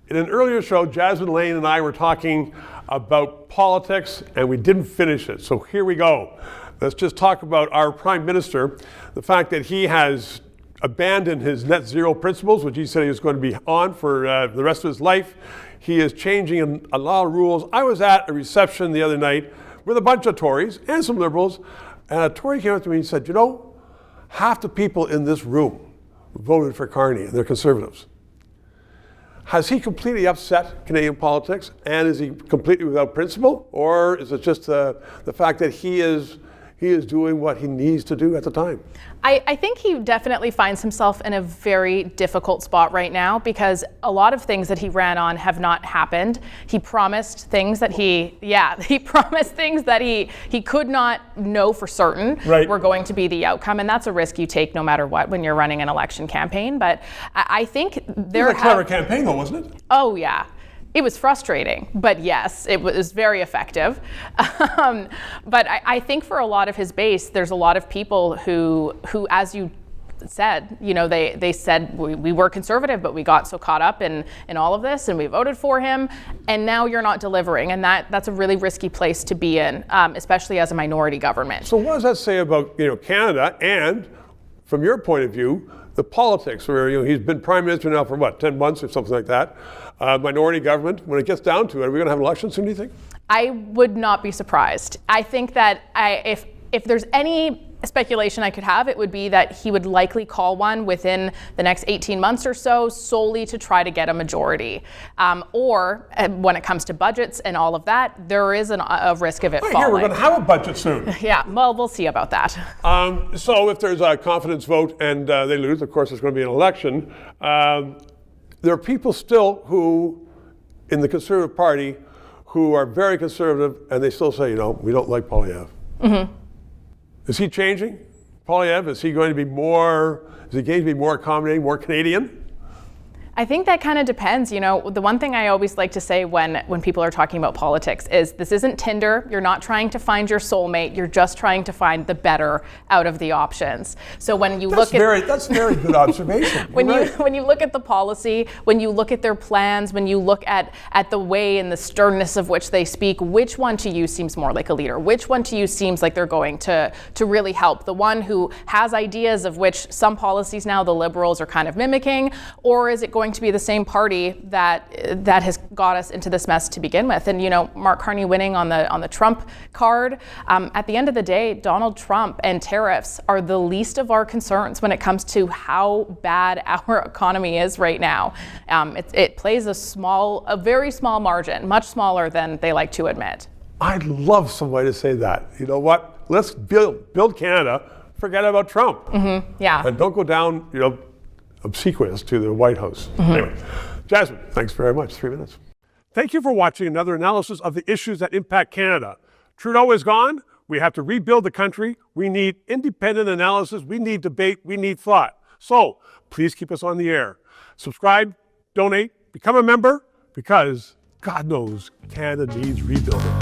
In an earlier show, Jasmin Laine and I were talking about politics, and we didn't finish it. So here we go. Let's just talk about our Prime Minister, the fact that he has abandoned his net zero principles, which he said he was going to be on for the rest of his life. He is changing a lot of rules. I was at a reception the other night with a bunch of Tories and some Liberals, and a Tory came up to me and said, you know, half the people in this room voted for Carney, and they're Conservatives. Has he completely upset Canadian politics, and is he completely without principle, or is it just the fact that he is doing what he needs to do at the time? I think he definitely finds himself in a very difficult spot right now because a lot of things that he ran on have not happened. He promised things that he promised things that he could not know for certain were going to be the outcome, and that's a risk you take no matter what when you're running an election campaign. But I think there was a clever campaign though, wasn't it? Oh yeah. It was frustrating, but yes, it was very effective. But I think for a lot of his base, there's a lot of people who as you said, you know, they said we were conservative, but we got so caught up in all of this, and we voted for him, and now you're not delivering, and that's a really risky place to be in, especially as a minority government. So what does that say about Canada, and from your point of view, the politics, where he's been Prime Minister now for 10 months or something like that? Minority government, when it gets down to it, are we going to have an election soon, do you think? I would not be surprised. I think that if there's any speculation I could have, it would be that he would likely call one within the next 18 months or so, solely to try to get a majority. Or when it comes to budgets and all of that, there is a risk of it falling. Here, we're going to have a budget soon. Yeah, well, we'll see about that. So if there's a confidence vote and they lose, of course, there's going to be an election. There are people still who, in the Conservative Party, who are very conservative, and they still say, we don't like Poilievre. Mm-hmm. Is he changing? Poilievre, is he going to be more accommodating, more Canadian? I think that kind of depends. The one thing I always like to say when people are talking about politics is this isn't Tinder. You're not trying to find your soulmate. You're just trying to find the better out of the options. So when you that's very good observation. when you look at the policy, when you look at their plans, when you look at the way and the sternness of which they speak, which one to you seems more like a leader? Which one to you seems like they're going to really help? The one who has ideas of which some policies now the Liberals are kind of mimicking, or is it going to be the same party that has got us into this mess to begin with? And Mark Carney winning on the Trump card. At the end of the day, Donald Trump and tariffs are the least of our concerns when it comes to how bad our economy is right now. It plays a very small margin, much smaller than they like to admit. I'd love somebody to say that. You know what? Let's build Canada. Forget about Trump. Mm-hmm. Yeah. And don't go down, obsequious to the White House. Mm-hmm. Anyway, Jasmin, thanks very much. 3 minutes. Thank you for watching another analysis of the issues that impact Canada. Trudeau is gone. We have to rebuild the country. We need independent analysis. We need debate. We need thought. So please keep us on the air. Subscribe, donate, become a member, because God knows Canada needs rebuilding.